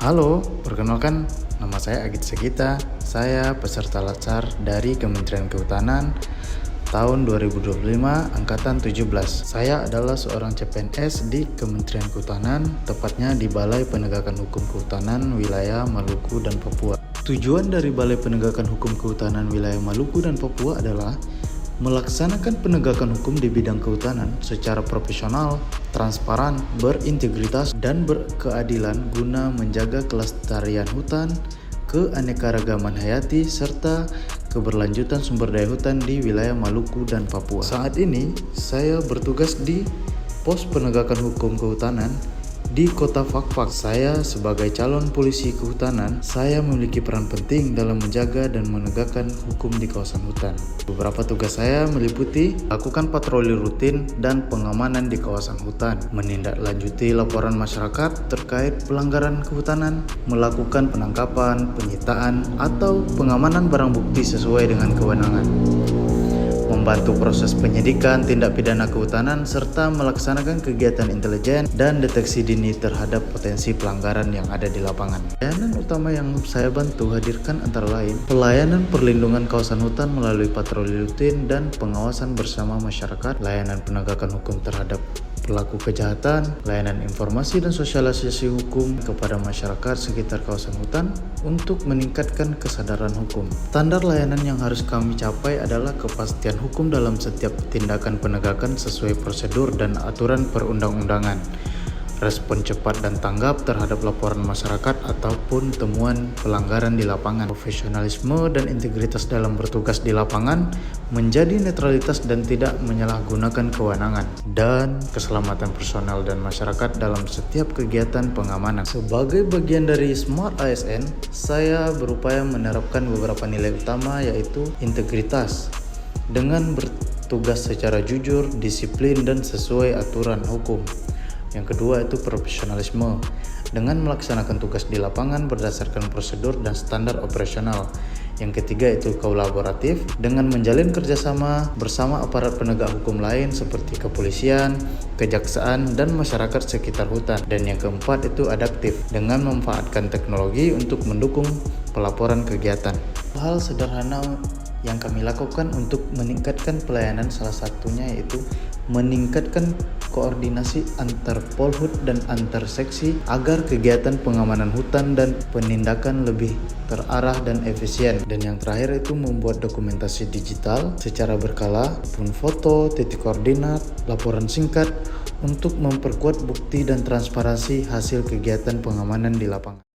Halo, perkenalkan nama saya Agit Segita. Saya peserta latsar dari Kementerian Kehutanan tahun 2025 angkatan 17. Saya adalah seorang CPNS di Kementerian Kehutanan, tepatnya di Balai Penegakan Hukum Kehutanan Wilayah Maluku dan Papua. Tujuan dari Balai Penegakan Hukum Kehutanan Wilayah Maluku dan Papua adalah melaksanakan penegakan hukum di bidang kehutanan secara profesional, transparan, berintegritas, dan berkeadilan guna menjaga kelestarian hutan, keanekaragaman hayati, serta keberlanjutan sumber daya hutan di wilayah Maluku dan Papua. Saat ini, saya bertugas di Pos Penegakan Hukum Kehutanan di Kota Fakfak. Saya sebagai calon polisi kehutanan, saya memiliki peran penting dalam menjaga dan menegakkan hukum di kawasan hutan. Beberapa tugas saya meliputi lakukan patroli rutin dan pengamanan di kawasan hutan, menindaklanjuti laporan masyarakat terkait pelanggaran kehutanan, melakukan penangkapan, penyitaan, atau pengamanan barang bukti sesuai dengan kewenangan, membantu proses penyidikan tindak pidana kehutanan, serta melaksanakan kegiatan intelijen dan deteksi dini terhadap potensi pelanggaran yang ada di lapangan. Pelayanan utama yang saya bantu hadirkan antara lain pelayanan perlindungan kawasan hutan melalui patroli rutin dan pengawasan bersama masyarakat, layanan penegakan hukum terhadap pelaku kejahatan, layanan informasi dan sosialisasi hukum kepada masyarakat sekitar kawasan hutan untuk meningkatkan kesadaran hukum. Standar layanan yang harus kami capai adalah kepastian hukum dalam setiap tindakan penegakan sesuai prosedur dan aturan perundang-undangan, respon cepat dan tanggap terhadap laporan masyarakat ataupun temuan pelanggaran di lapangan, profesionalisme dan integritas dalam bertugas di lapangan, menjadi netralitas dan tidak menyalahgunakan kewenangan, dan keselamatan personel dan masyarakat dalam setiap kegiatan pengamanan. Sebagai bagian dari Smart ASN, saya berupaya menerapkan beberapa nilai utama, yaitu integritas dengan bertugas secara jujur, disiplin, dan sesuai aturan hukum. Yang kedua itu profesionalisme dengan melaksanakan tugas di lapangan berdasarkan prosedur dan standar operasional. Yang ketiga itu kolaboratif dengan menjalin kerjasama bersama aparat penegak hukum lain seperti kepolisian, kejaksaan, dan masyarakat sekitar hutan. Dan yang keempat itu adaptif dengan memanfaatkan teknologi untuk mendukung pelaporan kegiatan. Hal sederhana yang kami lakukan untuk meningkatkan pelayanan salah satunya yaitu meningkatkan koordinasi antar polhut dan antar seksi agar kegiatan pengamanan hutan dan penindakan lebih terarah dan efisien. Dan yang terakhir itu membuat dokumentasi digital secara berkala, pun foto, titik koordinat, laporan singkat untuk memperkuat bukti dan transparansi hasil kegiatan pengamanan di lapangan.